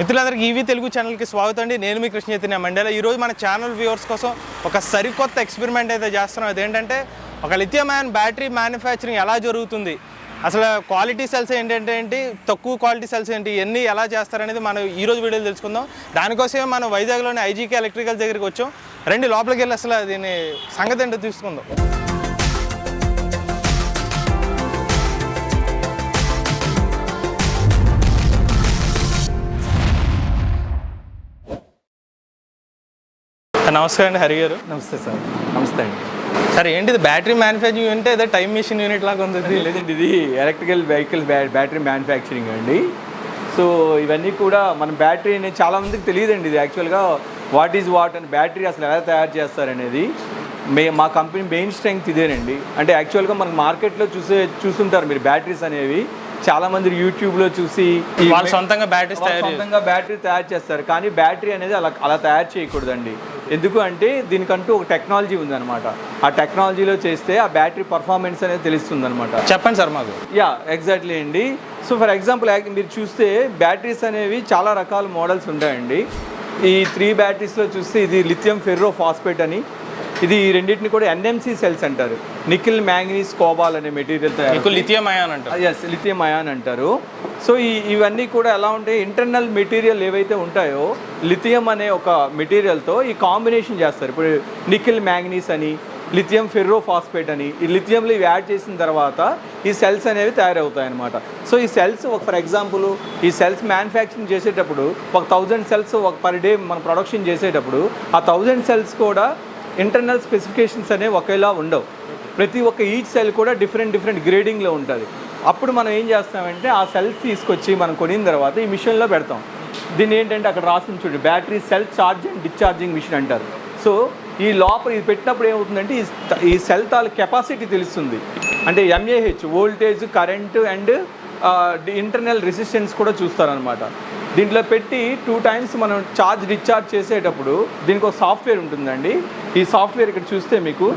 మిత్రులందరికీ ఈవీ తెలుగు ఛానల్కి స్వాగతం అండి. నేను మీ కృష్ణ చైతన్య మండల. ఈరోజు మన ఛానల్ వ్యూవర్స్ కోసం ఒక సరికొత్త ఎక్స్పెరిమెంట్ అయితే చేస్తున్నాం. అదేంటంటే ఒక లిథియం అయాన్ బ్యాటరీ మ్యానుఫ్యాక్చరింగ్ ఎలా జరుగుతుంది, అసలు క్వాలిటీ సెల్స్ ఏంటి, తక్కువ క్వాలిటీ సెల్స్ ఏంటి, ఇవన్నీ ఎలా చేస్తారనేది మనం ఈరోజు వీడియోలో తెలుసుకుందాం. దానికోసమే మనం వైజాగ్లోని ఐజీకే ఎలక్ట్రికల్ దగ్గరికి వచ్చాం. రండి లోపలికి వెళ్ళి అసలు దీని సంగతి ఏంటో తీసుకుందాం. నమస్కారం అండి హరి గారు. నమస్తే సార్. నమస్తే అండి. సార్ ఏంటిది బ్యాటరీ మ్యానుఫ్యాక్చరింగ్ అంటే ఏదో టైం మిషన్ యూనిట్ లాగా ఉంది? లేదండి, ఇది ఎలక్ట్రికల్ వెహికల్ బ్యాటరీ మ్యానుఫ్యాక్చరింగ్ అండి. సో ఇవన్నీ కూడా మన బ్యాటరీ అనేది చాలామందికి తెలియదండి. ఇది యాక్చువల్గా వాట్ ఈజ్ వాట్ అని బ్యాటరీ అసలు ఎలా తయారు చేస్తారనేది మా కంపెనీ మెయిన్ స్ట్రెంగ్త్ ఇదేనండి. అంటే యాక్చువల్గా మనకు మార్కెట్లో చూస్తుంటారు మీరు బ్యాటరీస్ అనేవి చాలామంది యూట్యూబ్లో చూసి సొంతంగా బ్యాటరీ తయారు చేస్తారు. కానీ బ్యాటరీ అనేది అలా తయారు చేయకూడదండి. ఎందుకు అంటే దీనికంటూ ఒక టెక్నాలజీ ఉందన్నమాట. ఆ టెక్నాలజీలో చేస్తే ఆ బ్యాటరీ పర్ఫార్మెన్స్ అనేది తెలుస్తుంది అనమాట. చెప్పండి సార్ మాకు. ఎగ్జాక్ట్లీ అండి. సో ఫర్ ఎగ్జాంపుల్ మీరు చూస్తే బ్యాటరీస్ అనేవి చాలా రకాల మోడల్స్ ఉంటాయండి. ఈ 3 బ్యాటరీస్లో చూస్తే ఇది లిథియం ఫెర్రో ఫాస్ఫేట్ అని, ఇది రెండింటిని కూడా ఎన్ఎంసి సెల్స్ అంటారు. నికిల్ మ్యాంగనీస్ కోబాల్ అనే మెటీరియల్ తయారు, లిథియం అయాన్ అంటారు. లిథియం అయాన్ అంటారు. సో ఇవన్నీ కూడా ఎలా ఉంటాయి, ఇంటర్నల్ మెటీరియల్ ఏవైతే ఉంటాయో లిథియం అనే ఒక మెటీరియల్తో ఈ కాంబినేషన్ చేస్తారు. ఇప్పుడు నికిల్ మ్యాంగనీస్ అని, లిథియం ఫెర్రో ఫాస్ఫేట్ అని, ఈ లిథియంలో ఇవి యాడ్ చేసిన తర్వాత ఈ సెల్స్ అనేవి తయారవుతాయి అన్నమాట. సో ఈ సెల్స్ ఫర్ ఎగ్జాంపుల్ ఈ సెల్స్ మ్యానుఫ్యాక్చరింగ్ చేసేటప్పుడు ఒక 1000 సెల్స్ పర్ డే మనం ప్రొడక్షన్ చేసేటప్పుడు ఆ 1000 సెల్స్ కూడా ఇంటర్నల్ స్పెసిఫికేషన్స్ అనేవి ఒకేలా ఉండవు. ప్రతి ఒక్క ఈచ్ సెల్ కూడా డిఫరెంట్ గ్రేడింగ్లో ఉంటుంది. అప్పుడు మనం ఏం చేస్తామంటే ఆ సెల్స్ తీసుకొచ్చి మనం కొనిన తర్వాత ఈ మిషన్లో పెడతాం. దీన్ని ఏంటంటే అక్కడ రాసింది చూడండి, battery self charge and discharging machine అంటారు. సో ఈ లోపల ఇది పెట్టినప్పుడు ఏమవుతుందంటే ఈ సెల్ తాల కెపాసిటీ తెలుస్తుంది. అంటే mAh voltage, current and internal resistance కూడా చూస్తారనమాట. దీంట్లో పెట్టి 2 టైమ్స్ మనం ఛార్జ్ డిశ్చార్జ్ చేసేటప్పుడు దీనికి ఒక సాఫ్ట్వేర్ ఉంటుందండి. ఈ సాఫ్ట్వేర్ ఇక్కడ చూస్తే మీకు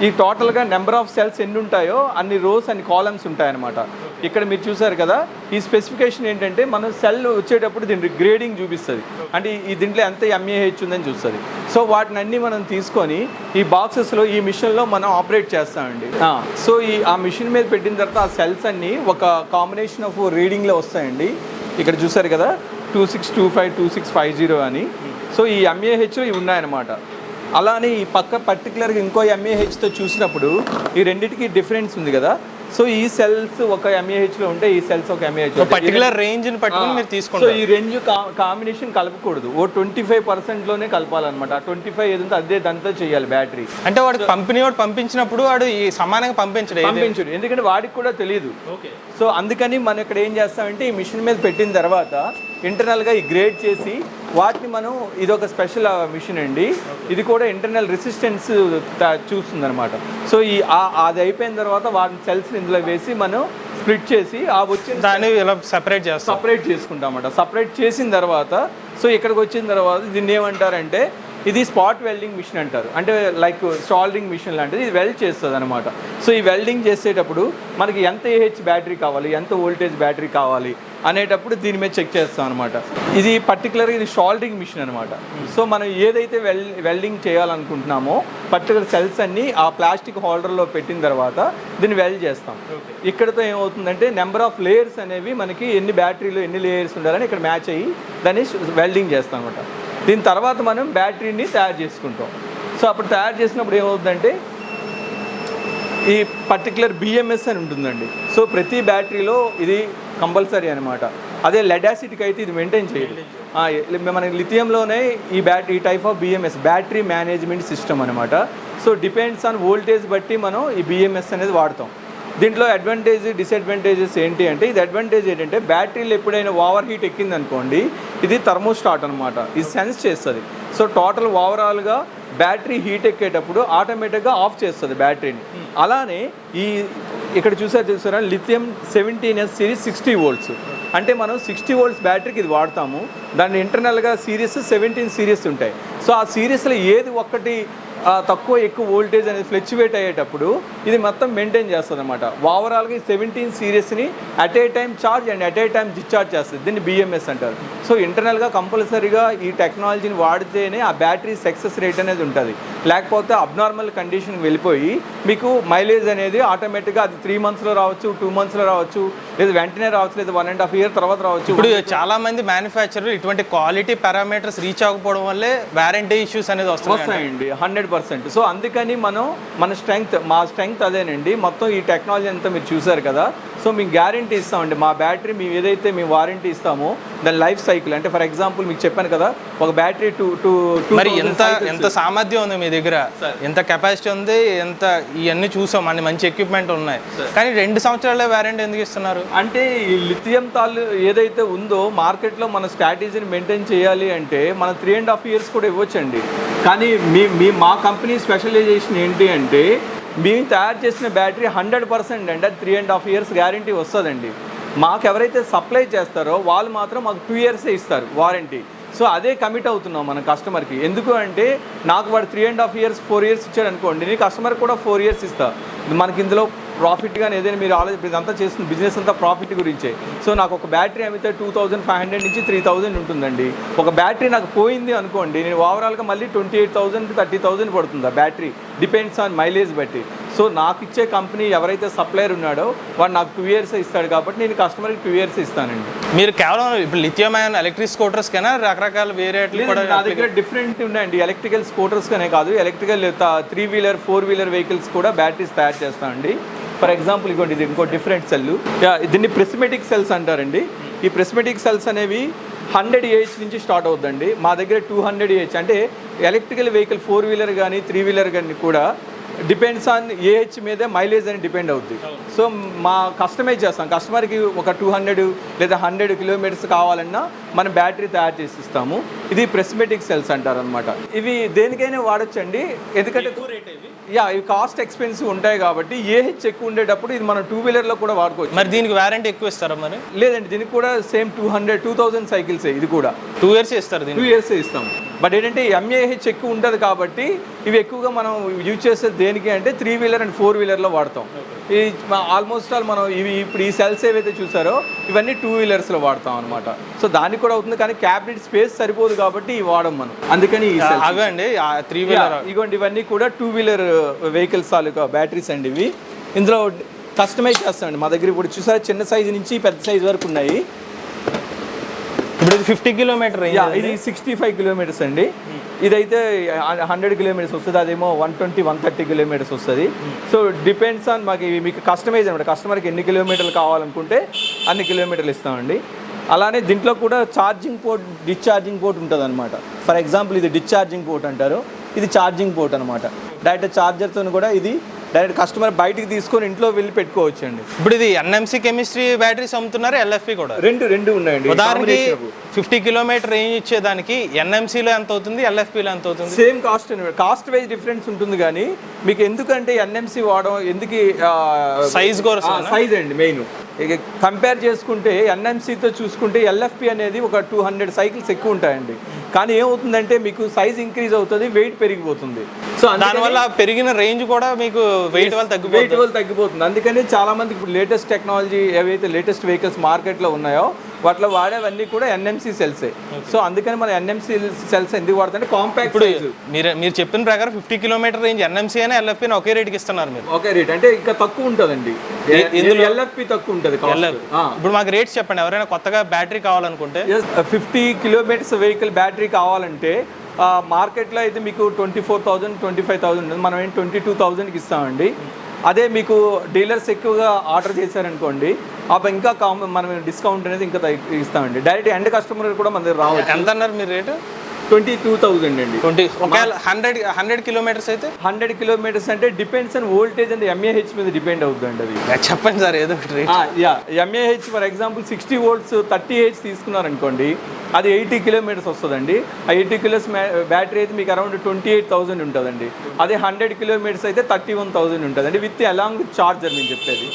ఈ టోటల్గా నెంబర్ ఆఫ్ సెల్స్ ఎన్ని ఉంటాయో అన్ని రోస్ అన్ని కాలమ్స్ ఉంటాయన్నమాట. ఇక్కడ మీరు చూసారు కదా, ఈ స్పెసిఫికేషన్ ఏంటంటే మనం సెల్ వచ్చేటప్పుడు దీని గ్రేడింగ్ చూపిస్తుంది. అంటే ఈ దీంట్లో ఎంత ఎంఏహెచ్ ఉందని చూస్తుంది. సో వాటిని అన్నీ మనం తీసుకొని ఈ బాక్సెస్లో ఈ మిషన్లో మనం ఆపరేట్ చేస్తామండి. సో ఆ మిషన్ మీద పెట్టిన తర్వాత ఆ సెల్స్ అన్నీ ఒక కాంబినేషన్ ఆఫ్ రీడింగ్లో వస్తాయండి. ఇక్కడ చూసారు కదా 2625 2650 అని. సో ఈ ఎంఏహెచ్లో ఇవి ఉన్నాయన్నమాట. అలానే ఈ పక్క పర్టికులర్గా ఇంకో ఎంఏహెచ్తో చూసినప్పుడు ఈ రెండింటికి డిఫరెన్స్ ఉంది కదా. సో ఈ సెల్స్ ఒక ఎంఏహెచ్లో ఉంటే ఈ సెల్స్ ఒక ఎంఏహెచ్ పర్టికులర్ రేంజ్ని పట్టుకుని మీరు తీసుకుంటారు. సో ఈ రేంజ్ కాంబినేషన్ కలపకూడదు. 25%లోనే కలపాలన్నమాట. 25 ఏదంటే అదే దాంతో చేయాలి బ్యాటరీ. అంటే వాడు కంపెనీ వాడు పంపించినప్పుడు వాడు ఈ సమానంగా పంపించడు, ఎందుకంటే వాడికి కూడా తెలియదు. సో అందుకని మనం ఇక్కడ ఏం చేస్తామంటే ఈ మిషన్ మీద పెట్టిన తర్వాత ఇంటర్నల్గా ఈ గ్రేడ్ చేసి వాటిని మనం ఇదొక స్పెషల్ మిషన్ అండి. ఇది కూడా ఇంటర్నల్ రెసిస్టెన్స్ చూస్తుంది అనమాట. సో అది అయిపోయిన తర్వాత వాటిని సెల్స్ ఇందులో వేసి మనం స్ప్లిట్ చేసి ఆ వచ్చిన దాన్ని ఇలా సపరేట్ చేసుకుంటాం అన్నమాట. సపరేట్ చేసిన తర్వాత సో ఇక్కడికి వచ్చిన తర్వాత దీన్ని ఏమంటారంటే ఇది స్పాట్ వెల్డింగ్ మిషన్ అంటారు. అంటే లైక్ సాల్డింగ్ మిషన్ లాంటిది. ఇది వెల్డ్ చేస్తుంది అనమాట. సో ఈ వెల్డింగ్ చేసేటప్పుడు మనకి ఎంత ఏహెచ్ బ్యాటరీ కావాలి, ఎంత వోల్టేజ్ బ్యాటరీ కావాలి అనేటప్పుడు దీని మీద చెక్ చేస్తాం అనమాట. ఇది పర్టికులర్గా ఇది సాల్డింగ్ మిషన్ అనమాట. సో మనం ఏదైతే వెల్డింగ్ చేయాలనుకుంటున్నామో పర్టికులర్ సెల్స్ అన్ని ఆ ప్లాస్టిక్ హోల్డర్లో పెట్టిన తర్వాత దీన్ని వెల్డ్ చేస్తాం. ఇక్కడతో ఏమవుతుందంటే నెంబర్ ఆఫ్ లేయర్స్ అనేవి మనకి ఎన్ని బ్యాటరీలో ఎన్ని లేయర్స్ ఉండాలని ఇక్కడ మ్యాచ్ అయ్యి దాన్ని వెల్డింగ్ చేస్తాం అనమాట. దీని తర్వాత మనం బ్యాటరీని తయారు చేసుకుంటాం. సో అప్పుడు తయారు చేసినప్పుడు ఏమవుతుందంటే ఈ పర్టికులర్ బిఎంఎస్ అని ఉంటుందండి. సో ప్రతి బ్యాటరీలో ఇది కంపల్సరీ అనమాట. అదే లెడ్ యాసిడ్కి అయితే ఇది మెయింటైన్ చేయాలి. మన లిథియంలోనే ఈ type of BMS battery management system అనమాట. సో డిపెండ్స్ ఆన్ వోల్టేజ్ బట్టి మనం ఈ బిఎంఎస్ అనేది వాడతాం. దీంట్లో అడ్వాంటేజ్ డిసడ్వాంటేజెస్ ఏంటి అంటే ఇది అడ్వాంటేజ్ ఏంటంటే బ్యాటరీలు ఎప్పుడైనా ఓవర్ హీట్ ఎక్కింది అనుకోండి, ఇది థర్మోస్టాట్ అనమాట. ఇది సెన్స్ చేస్తుంది. సో టోటల్ ఓవరాల్గా బ్యాటరీ హీట్ ఎక్కేటప్పుడు ఆటోమేటిక్గా ఆఫ్ చేస్తుంది బ్యాటరీని. అలానే ఇక్కడ చూసారా లిథియం 17S సిరీస్ 60 వోల్ట్స్. అంటే మనం 60 వోల్ట్స్ బ్యాటరీకి ఇది వాడతాము. దాన్ని ఇంటర్నల్గా సిరీస్ 17 సిరీస్ ఉంటాయి. సో ఆ సిరీస్లో ఏది ఒక్కటి తక్కువ ఎక్కువ వోల్టేజ్ అనేది ఫ్లక్చువేట్ అయ్యేటప్పుడు ఇది మొత్తం మెయింటైన్ చేస్తుంది అనమాట. ఓవరాల్గా ఈ 17 సిరీస్ని at a time charge and at a time discharge చేస్తుంది. దీన్ని బిఎంఎస్ అంటారు. సో ఇంటర్నల్గా కంపల్సరీగా ఈ టెక్నాలజీని వాడితేనే ఆ బ్యాటరీ సక్సెస్ రేట్ అనేది ఉంటుంది. లేకపోతే అబ్నార్మల్ కండిషన్కి వెళ్ళిపోయి మీకు మైలేజ్ అనేది ఆటోమేటిక్గా అది 3 monthsలో రావచ్చు, 2 monthsలో రావచ్చు, లేదా వెంటనే రావచ్చు, లేదా 1.5 year తర్వాత రావచ్చు. ఇప్పుడు చాలా మంది మ్యానుఫ్యాక్చరర్ ఇటువంటి క్వాలిటీ పారామీటర్స్ రీచ్ అవ్వకపోవడం వల్లే వారంటీ ఇష్యూస్ అనేది వస్తాయండి 100%. సో అందుకని మన స్ట్రెంగ్త్ అదేనండి. మొత్తం ఈ టెక్నాలజీ అంతా మీరు చూసారు కదా. సో మీకు గ్యారంటీ ఇస్తామండి. మా బ్యాటరీ మేము ఏదైతే మేము వారంటీ ఇస్తామో దాని లైఫ్ సైకిల్ అంటే ఫర్ ఎగ్జాంపుల్ మీకు చెప్పాను కదా, ఒక బ్యాటరీ మరి ఎంత సామర్థ్యం ఉంది మీ దగ్గర, ఎంత కెపాసిటీ ఉంది, ఎంత ఇవన్నీ చూసాం, అన్ని మంచి ఎక్విప్మెంట్ ఉన్నాయి, కానీ 2 సంవత్సరాలే వారంటీ ఎందుకు ఇస్తున్నారు? అంటే ఈ లిథియం తాళ్ళు ఏదైతే ఉందో మార్కెట్లో మన స్ట్రాటజీని మెయింటైన్ చేయాలి అంటే మన 3.5 years కూడా ఇవ్వచ్చండి. కానీ మా కంపెనీ స్పెషలైజేషన్ ఏంటి అంటే మేము తయారు చేసిన బ్యాటరీ 100% అండి, అది 3.5 years గ్యారంటీ వస్తుందండి. మాకు ఎవరైతే సప్లై చేస్తారో వాళ్ళు మాత్రం మాకు 2 years ఇస్తారు వారంటీ. సో అదే కమిట్ అవుతున్నాం మన కస్టమర్కి. ఎందుకు అంటే నాకు వాడు 3.5 years 4 years ఇచ్చాడు అనుకోండి, నేను కస్టమర్ కూడా 4 years ఇస్తా. మనకి ఇందులో ప్రాఫిట్ కానీ ఏదైనా మీరు ఆలోచన ఇదంతా చేస్తున్న బిజినెస్ అంతా ప్రాఫిట్ గురించే. సో నాకు ఒక బ్యాటరీ అమ్మితే 2500 నుంచి 3000 ఉంటుందండి. ఒక బ్యాటరీ నాకు పోయింది అనుకోండి, నేను ఓవరాల్గా మళ్ళీ 28,000 30,000 పడుతుంది ఆ బ్యాటరీ, డిపెండ్స్ ఆన్ మైలేజ్ బట్టి. సో నాకు ఇచ్చే కంపెనీ ఎవరైతే సప్లయర్ ఉన్నాడో వాడు నాకు 2 years ఇస్తాడు కాబట్టి నేను కస్టమర్కి 2 years ఇస్తానండి. మీరు కేవలం ఇప్పుడు లిథియం అయాన్ ఎలక్ట్రిక్ స్కూటర్స్ కైనా రకరకాల వేరియట్లు కూడా నా దగ్గర డిఫరెంట్ ఉన్నాయండి. ఎలక్ట్రికల్ స్కూటర్స్ కనే కాదు, ఎలక్ట్రికల్ 3-wheeler 4-wheeler వెహికల్స్ కూడా బ్యాటరీస్ తయారు చేస్తామండి. ఫర్ ఎగ్జాంపుల్ ఇదిగోండి, ఇది ఇంకో డిఫరెంట్ సెల్, దీన్ని ప్రిస్మెటిక్ సెల్స్ అంటారండి. ఈ ప్రిస్మెటిక్ సెల్స్ అనేవి 100 Ah నుంచి స్టార్ట్ అవుతుందండి. మా దగ్గర 200 Ah అంటే ఎలక్ట్రికల్ వెహికల్ 4-wheeler కానీ 3-wheeler కానీ కూడా డిపెండ్స్ ఆన్ ఏహెచ్ మీదే మైలేజ్ అని డిపెండ్ అవుద్ది. సో మా కస్టమైజ్ చేస్తాం. కస్టమర్కి ఒక 200 లేదా 100 kilometers కావాలన్నా మనం బ్యాటరీ తయారు చేసి ఇస్తాము. ఇది ప్రిస్మెటిక్ సెల్స్ అంటారు అనమాట. ఇవి దేనికైనా వాడచ్చండి, ఎందుకంటే ఇవి కాస్ట్ ఎక్స్పెన్సివ్ ఉంటాయి కాబట్టి ఏహెచ్ ఎక్కువ ఉండేటప్పుడు ఇది మనం 2-wheelerలో కూడా వాడుకోవచ్చు. మరి దీనికి వారంటీ ఎక్కువ ఇస్తారా? మరి లేదండి, దీనికి కూడా సేమ్ 2000 సైకిల్స్, ఇది కూడా 2 years ఇస్తారు. 2 years ఇస్తాం. బట్ ఏంటంటే ఎంఏహెచ్ ఎక్కువ ఉంటుంది కాబట్టి ఇవి ఎక్కువగా మనం యూజ్ చేసేది దేనికి అంటే 3-wheeler అండ్ 4-wheelerలో వాడతాం. ఈ ఆల్మోస్ట్ ఆల్ మనం ఇప్పుడు ఈ సెల్స్ ఏవైతే చూసారో ఇవన్నీ 2-wheelersలో వాడతాం అనమాట. సో దానికి కూడా అవుతుంది, కానీ క్యాబినెట్ స్పేస్ సరిపోదు కాబట్టి ఇవి వాడం మనం. అందుకని అవండి 3-wheeler ఇగోండి, ఇవన్నీ కూడా 2-wheeler వెహికల్స్ తాలూకా బ్యాటరీస్ అండి. ఇవి ఇందులో కస్టమైజ్ చేస్తామండి. మా దగ్గర ఇప్పుడు చూసారా చిన్న సైజు నుంచి పెద్ద సైజు వరకు ఉన్నాయి. ఇప్పుడు ఇది 50 kilometer, ఇది 65 kilometers అండి. ఇదైతే 100 kilometers వస్తుంది, అదేమో 120-130 kilometers వస్తుంది. సో డిపెండ్స్ ఆన్ మీకు కస్టమైజ్ అనమాట. కస్టమర్కి ఎన్ని కిలోమీటర్లు కావాలనుకుంటే అన్ని కిలోమీటర్లు ఇస్తామండి. అలానే దీంట్లో కూడా ఛార్జింగ్ పోర్ట్, డిశ్చార్జింగ్ పోర్ట్ ఉంటుంది అనమాట. ఫర్ ఎగ్జాంపుల్ ఇది డిశ్చార్జింగ్ పోర్ట్ అంటారు, ఇది ఛార్జింగ్ పోర్ట్ అనమాట. డైరెక్ట్ ఛార్జర్తో కూడా ఇది డైరెక్ట్ కస్టమర్ బయటికి తీసుకొని ఇంట్లో వెళ్ళి పెట్టుకోవచ్చు అండి. ఇప్పుడు ఇది ఎన్ఎంసీ కెమిస్ట్రీ బ్యాటరీస్ అమ్ముతున్నారు, ఎల్ఎఫ్పి కూడా రెండు ఉన్నాయండి. ఉదాహరణకి 50 kilometer రేంజ్ ఇచ్చేదానికి ఎన్ఎంసీలో ఎంత అవుతుంది, ఎల్ఎఫ్పిలో ఎంత అవుతుంది? సేమ్ కాస్ట్ వైజ్ డిఫరెన్స్ ఉంటుంది. కానీ మీకు ఎందుకంటే ఎన్ఎంసీ వాడడం ఎందుకు, సైజ్ అండి మెయిన్. కంపేర్ చేసుకుంటే ఎన్ఎంసీతో చూసుకుంటే ఎల్ఎఫ్పి అనేది ఒక 200 cycles ఎక్కువ ఉంటాయండి. కానీ ఏమవుతుందంటే మీకు సైజ్ ఇంక్రీజ్ అవుతుంది, వెయిట్ పెరిగిపోతుంది. సో దానివల్ల పెరిగిన రేంజ్ కూడా మీకు వెయిట్ వల్ల తగ్గిపోతుంది. అందుకని చాలా మందికి ఇప్పుడు లేటెస్ట్ టెక్నాలజీ ఏవైతే లేటెస్ట్ వెహికల్స్ మార్కెట్లో ఉన్నాయో వాటిలో వాడేవన్నీ కూడా ఎన్ఎంసీ సెల్సే. సో అందుకని మన ఎన్ఎంసీ సెల్స్ ఎందుకు వాడుతుంటే కాంపాక్ట్. ఇప్పుడు మీరు చెప్పిన ప్రకారం 50 kilometer రేంజ్ ఎన్ఎంసీ అని ఎల్ఎఫ్పి ఒకే రేట్కి ఇస్తున్నారు మీరు? ఒకే రేట్ అంటే ఇంకా తక్కువ ఉంటుందండి, ఎల్ఎఫ్పి తక్కువ ఉంటుంది. ఇప్పుడు మాకు రేట్స్ చెప్పండి, ఎవరైనా కొత్తగా బ్యాటరీ కావాలనుకుంటే. 50 kilometers వెహికల్ బ్యాటరీ కావాలంటే మార్కెట్లో అయితే మీకు 24,000 25,000 ఉంటుంది. మనం 22,000కి ఇస్తామండి. అదే మీకు డీలర్స్ ఎక్కువగా ఆర్డర్ చేశారనుకోండి అప్పుడు ఇంకా మనం డిస్కౌంట్ అనేది ఇంకా ఇస్తామండి. డైరెక్ట్ ఎండ్ కస్టమర్ కూడా మన దగ్గర రావచ్చు. ఎంత అన్నారు మీరు రేటు? 22,000 అండి. 100 kilometers అయితే 100 kilometers అంటే depends on voltage and mAh మీద డిపెండ్ అవుతుందండి. అది చెప్పండి సార్ ఏదో ఒకటి. MAh for example 60 volts 30 Ah తీసుకున్నారనుకోండి, అది 80 kilometers వస్తుందండి. ఆ 80 kilos బ్యాటరీ అయితే మీకు అరౌండ్ 28,000 ఉంటుందండి. అదే 100 kilometers అయితే 31,000 ఉంటుందండి విత్ అలాంగ్ విత్ చార్జర్. నేను చెప్పేది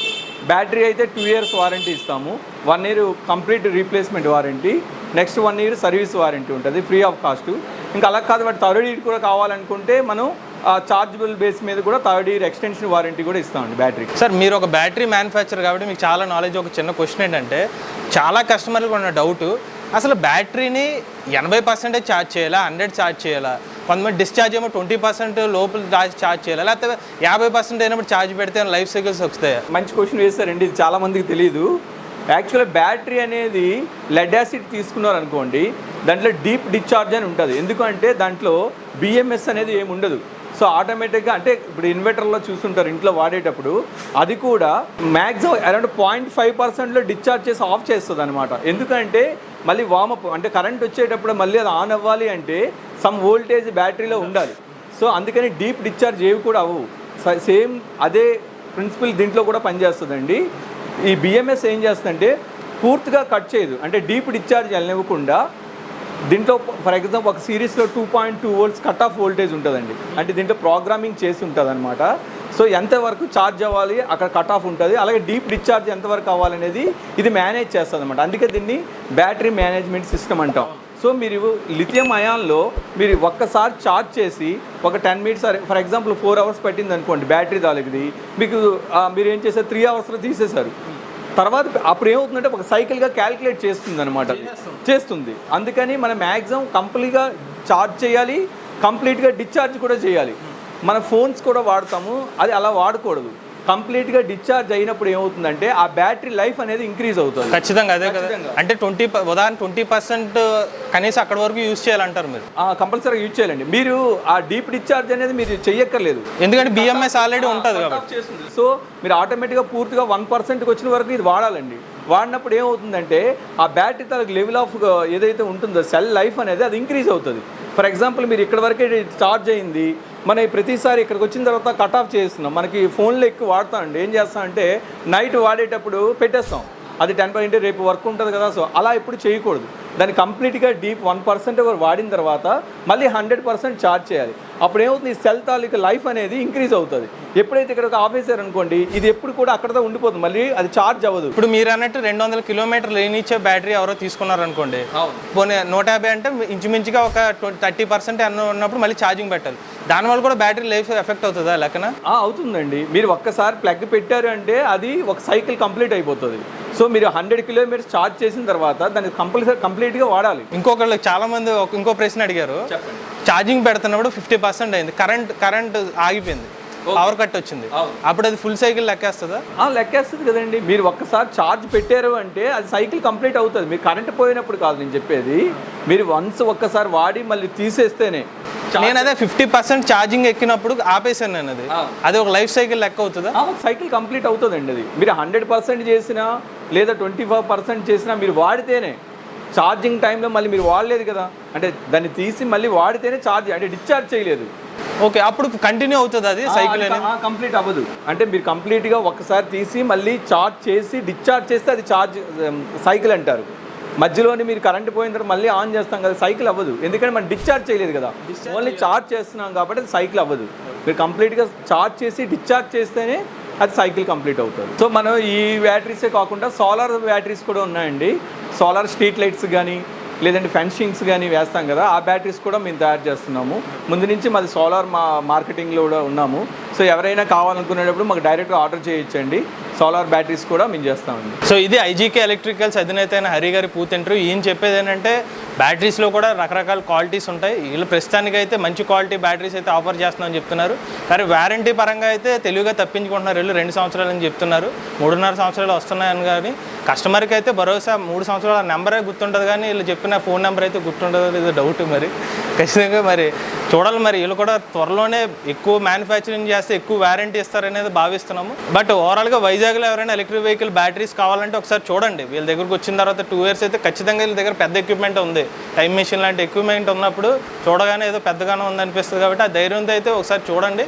బ్యాటరీ అయితే 2 years వారంటీ ఇస్తాము, 1 year complete replacement warranty, next 1 year service warranty ఉంటుంది ఫ్రీ ఆఫ్ కాస్ట్. ఇంకా అలా కాదు వాటి థర్డ్ కూడా కావాలనుకుంటే మనం చార్జబుల్ బేస్ మీద కూడా 3rd ఇయర్ ఎక్స్టెన్షన్ వారంటీ కూడా ఇస్తామండి బ్యాటరీకి. సార్ మీరు ఒక బ్యాటరీ మ్యానుఫ్యాక్చర్ కాబట్టి మీకు చాలా నాలెడ్జ్. ఒక చిన్న క్వశ్చన్ ఏంటంటే చాలా కస్టమర్లకు ఉన్న డౌట్, అసలు బ్యాటరీని 80% ఛార్జ్ చేయాలా, 100 ఛార్జ్ చేయాలా? కొంతమంది డిశ్చార్జ్ ఏమో 20% లోపల ఛార్జ్ చేయాలా, లేకపోతే 50% అయినప్పుడు ఛార్జ్ పెడితే లైఫ్ సైకిల్స్ వస్తాయి? మంచి క్వశ్చన్ వేస్తారండి, ఇది చాలామందికి తెలియదు. యాక్చువల్గా బ్యాటరీ అనేది లెడ్ యాసిడ్ తీసుకున్నారు అనుకోండి, దాంట్లో డీప్ డిశ్చార్జ్ అని ఉంటుంది. ఎందుకంటే దాంట్లో బిఎంఎస్ అనేది ఏమి ఉండదు. సో ఆటోమేటిక్గా అంటే ఇప్పుడు ఇన్వర్టర్లో చూస్తుంటారు ఇంట్లో వాడేటప్పుడు, అది కూడా మ్యాక్సిమం అరౌండ్ 0.5%లో డిశ్చార్జ్ చేసి ఆఫ్ చేస్తుంది అనమాట. ఎందుకంటే మళ్ళీ వామప్ అంటే కరెంట్ వచ్చేటప్పుడు మళ్ళీ అది ఆన్ అవ్వాలి అంటే సమ్ వోల్టేజ్ బ్యాటరీలో ఉండాలి. సో అందుకని డీప్ డిశ్చార్జ్ ఏవి కూడా అవ్వవు. సేమ్ అదే ప్రిన్సిపల్ దీంట్లో కూడా పనిచేస్తుందండి. ఈ బిఎంఎస్ ఏం చేస్తుందంటే పూర్తిగా కట్ చేయదు, అంటే డీప్ డిశ్చార్జ్ వెళ్ళనివ్వకుండా దీంట్లో ఫర్ ఎగ్జాంపుల్ ఒక సిరీస్లో 2.2 volts కట్ ఆఫ్ వోల్టేజ్ ఉంటుందండి. అంటే దీంట్లో ప్రోగ్రామింగ్ చేసి ఉంటుంది అనమాట. సో ఎంతవరకు ఛార్జ్ అవ్వాలి అక్కడ కట్ ఆఫ్ ఉంటుంది, అలాగే డీప్ డిశ్చార్జ్ ఎంతవరకు అవ్వాలనేది ఇది మేనేజ్ చేస్తుంది అనమాట. అందుకే దీన్ని బ్యాటరీ మేనేజ్మెంట్ సిస్టమ్ అంటాం. సో మీరు లిథియం అయాన్లో మీరు ఒక్కసారి ఛార్జ్ చేసి ఒక 10 minutes ఫర్ ఎగ్జాంపుల్ 4 hours పెట్టింది అనుకోండి బ్యాటరీ తాలూకుది, మీకు మీరు ఏం చేశారు 3 hoursలో తీసేశారు. తర్వాత అప్పుడు ఏమవుతుందంటే ఒక సైకిల్గా క్యాలిక్యులేట్ చేస్తుంది అనమాట, చేస్తుంది. అందుకని మనం మ్యాక్సిమం కంప్లీట్గా ఛార్జ్ చేయాలి, కంప్లీట్గా డిశ్చార్జ్ కూడా చేయాలి. మన ఫోన్స్ కూడా వాడతాము, అది అలా వాడకూడదు. కంప్లీట్గా డిశ్చార్జ్ అయినప్పుడు ఏమవుతుందంటే ఆ బ్యాటరీ లైఫ్ అనేది ఇంక్రీజ్ అవుతుంది. ఖచ్చితంగా అదే కదా, అంటే 20% కనీసం అక్కడ వరకు యూజ్ చేయాలంటారు మీరు? కంపల్సరీగా యూజ్ చేయాలండి. మీరు ఆ డీప్ డిశ్చార్జ్ అనేది మీరు చెయ్యక్కర్లేదు, ఎందుకంటే బిఎంఎస్ ఆల్రెడీ ఉంటుంది కాబట్టి. సో మీరు ఆటోమేటిక్గా పూర్తిగా 1%కి వచ్చిన వరకు ఇది వాడాలండి. వాడినప్పుడు ఏమవుతుందంటే ఆ బ్యాటరీ తనకు లెవెల్ ఆఫ్ ఏదైతే ఉంటుందో సెల్ లైఫ్ అనేది అది ఇంక్రీజ్ అవుతుంది. ఫర్ ఎగ్జాంపుల్ మీరు ఇక్కడ వరకే ఛార్జ్ అయింది, మన ప్రతిసారి ఇక్కడికి వచ్చిన తర్వాత కట్ ఆఫ్ చేస్తున్నాం. మనకి ఫోన్లో ఎక్కువ వాడతామండి, ఏం చేస్తామంటే నైట్ వాడేటప్పుడు పెట్టేస్తాం, అది 10% రేపు వర్క్ ఉంటుంది కదా. సో అలా ఎప్పుడు చేయకూడదు. దాన్ని కంప్లీట్గా డీప్ 1% వాడిన తర్వాత మళ్ళీ 100% ఛార్జ్ చేయాలి. అప్పుడు ఏమవుతుంది, ఈ సెల్ తాలూకు లైఫ్ అనేది ఇంక్రీజ్ అవుతుంది. ఎప్పుడైతే ఇక్కడ ఒక ఆఫీసర్ అనుకోండి, ఇది ఎప్పుడు కూడా అక్కడతో ఉండిపోతుంది, మళ్ళీ అది ఛార్జ్ అవ్వదు. ఇప్పుడు మీరు అన్నట్టు 200 kilometers లేనిచ్చే బ్యాటరీ ఎవరో తీసుకున్నారనుకోండి, పోనీ 150 అంటే ఇంచుమించుగా ఒక 30% అన్న ఉన్నప్పుడు మళ్ళీ ఛార్జింగ్ పెట్టాలి. దానివల్ల కూడా బ్యాటరీ లైఫ్ ఎఫెక్ట్ అవుతుందా లెక్కన? అవుతుందండి. మీరు ఒక్కసారి ప్లగ్ పెట్టారు అంటే అది ఒక సైకిల్ కంప్లీట్ అయిపోతుంది. సో మీరు 100 kilometers ఛార్జ్ చేసిన తర్వాత దాన్ని కంప్లీట్గా వాడాలి. ఇంకొకళ్ళు చాలా మంది ఇంకో ప్రశ్న అడిగారు, ఛార్జింగ్ పెడుతున్నప్పుడు 50% అయింది, కరెంట్ ఆగిపోయింది, పవర్ కట్ వచ్చింది, అప్పుడు అది ఫుల్ సైకిల్ లెక్కేస్తుందా? లెక్కేస్తుంది కదండి. మీరు ఒక్కసారి ఛార్జ్ పెట్టారు అంటే అది సైకిల్ కంప్లీట్ అవుతుంది. మీరు కరెంట్ పోయినప్పుడు కాదు నేను చెప్పేది, మీరు వన్స్ ఒక్కసారి వాడి మళ్ళీ తీసేస్తేనే. నేను అదే 50% ఛార్జింగ్ ఎక్కినప్పుడు ఆపేసాను నేను, అది ఒక లైఫ్ సైకిల్ లెక్క అవుతుందా? సైకిల్ కంప్లీట్ అవుతుందండి. అది మీరు 100% చేసినా లేదా 25% చేసినా మీరు వాడితేనే, ఛార్జింగ్ టైంలో మళ్ళీ మీరు వాడలేదు కదా, అంటే దాన్ని తీసి మళ్ళీ వాడితేనే ఛార్జ్, అంటే డిశ్చార్జ్ చేయలేదు. ఓకే, అప్పుడు కంటిన్యూ అవుతుంది అది సైకిల్ అనేది? కంప్లీట్ అవ్వదు. అంటే మీరు కంప్లీట్గా ఒక్కసారి తీసి మళ్ళీ ఛార్జ్ చేసి డిశ్చార్జ్ చేస్తే అది ఛార్జ్ సైకిల్ అంటారు. మధ్యలోని మీరు కరెంట్ పోయిన తర్వాత మళ్ళీ ఆన్ చేస్తాం కదా, సైకిల్ అవ్వదు. ఎందుకంటే మనం డిశ్చార్జ్ చేయలేదు కదా, ఓన్లీ ఛార్జ్ చేస్తున్నాం కాబట్టి అది సైకిల్ అవ్వదు. మీరు కంప్లీట్గా ఛార్జ్ చేసి డిశ్చార్జ్ చేస్తేనే అది సైకిల్ కంప్లీట్ అవుతుంది. సో మనం ఈ బ్యాటరీసే కాకుండా సోలార్ బ్యాటరీస్ కూడా ఉన్నాయండి. సోలార్ స్ట్రీట్ లైట్స్ కానీ లేదంటే ఫెన్సింగ్స్ కానీ వేస్తాం కదా, ఆ బ్యాటరీస్ కూడా మేము తయారు చేస్తున్నాము. ముందు నుంచి మాది సోలార్ మార్కెటింగ్లో కూడా ఉన్నాము. సో ఎవరైనా కావాలనుకునేటప్పుడు మాకు డైరెక్ట్గా ఆర్డర్ చేయొచ్చండి. సోలార్ బ్యాటరీస్ కూడా మేము చేస్తామండి. సో ఇది ఐజీకే ఎలక్ట్రికల్స్ అధినేత అయిన హరి గారి పూర్తి ఇంటర్వ్యూ. ఈయన చెప్పేది ఏంటంటే బ్యాటరీస్లో కూడా రకరకాల క్వాలిటీస్ ఉంటాయి. వీళ్ళు ప్రస్తుతానికి అయితే మంచి క్వాలిటీ బ్యాటరీస్ అయితే ఆఫర్ చేస్తున్నామని చెప్తున్నారు. కానీ వారంటీ పరంగా అయితే తెలివిగా తప్పించుకుంటున్నారు. వీళ్ళు 2 సంవత్సరాలు అని చెప్తున్నారు, 3.5 సంవత్సరాలు వస్తున్నాయని. కానీ కస్టమర్కి అయితే భరోసా 3 సంవత్సరాల నెంబరే గుర్తుంటుంది, కానీ వీళ్ళు చెప్పిన ఫోన్ నెంబర్ అయితే గుర్తుండదు. ఇది డౌట్. మరి ఖచ్చితంగా మరి చూడాలి. మరి వీళ్ళు కూడా త్వరలోనే ఎక్కువ మ్యానుఫ్యాక్చరింగ్ చేస్తే ఎక్కువ వారంటీ ఇస్తారనేది భావిస్తున్నాము. బట్ ఓవరాల్గా వైజాగ్లో ఎవరైనా ఎలక్ట్రిక్ వెహికల్ బ్యాటరీస్ కావాలంటే ఒకసారి చూడండి. వీళ్ళ దగ్గరకు వచ్చిన తర్వాత 2 years అయితే ఖచ్చితంగా వీళ్ళ దగ్గర పెద్ద ఎక్విప్మెంట్ ఉంది, టైం మెషిన్ లాంటి ఎక్విప్మెంట్ ఉన్నప్పుడు చూడగానే ఏదో పెద్దగానే ఉందనిపిస్తుంది. కాబట్టి ఆ ధైర్యంతో అయితే ఒకసారి చూడండి.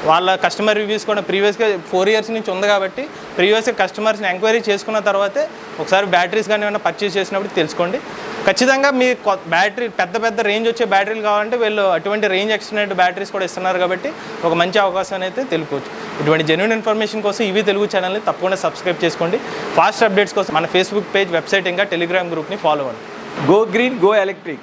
వాళ్ళ కస్టమర్ రివ్యూస్ కూడా ప్రీవియస్గా 4 years నుంచి ఉంది కాబట్టి ప్రీవియస్గా కస్టమర్స్ని ఎంక్వైరీ చేసుకున్న తర్వాతే ఒకసారి బ్యాటరీస్ కానీ ఏమైనా పర్చేస్ చేసినప్పుడు తెలుసుకోండి. ఖచ్చితంగా మీ బ్యాటరీ పెద్ద రేంజ్ వచ్చే బ్యాటరీలు కావాలంటే వీళ్ళు అటువంటి రేంజ్ ఎక్స్టెండెడ్ బ్యాటరీస్ కూడా ఇస్తున్నారు కాబట్టి ఒక మంచి అవకాశాన్ని అయితే తెలుసుకోవచ్చు. ఇటువంటి జెన్యూన్ ఇన్ఫర్మేషన్ కోసం ఈవీ తెలుగు ఛానల్ని తప్పకుండా సబ్స్క్రైబ్ చేసుకోండి. ఫాస్ట్ అప్డేట్స్ కోసం మన ఫేస్బుక్ పేజ్, వెబ్సైట్ ఇంకా టెలిగ్రామ్ గ్రూప్ని ఫాలో అవ్వండి. Go green, go electric.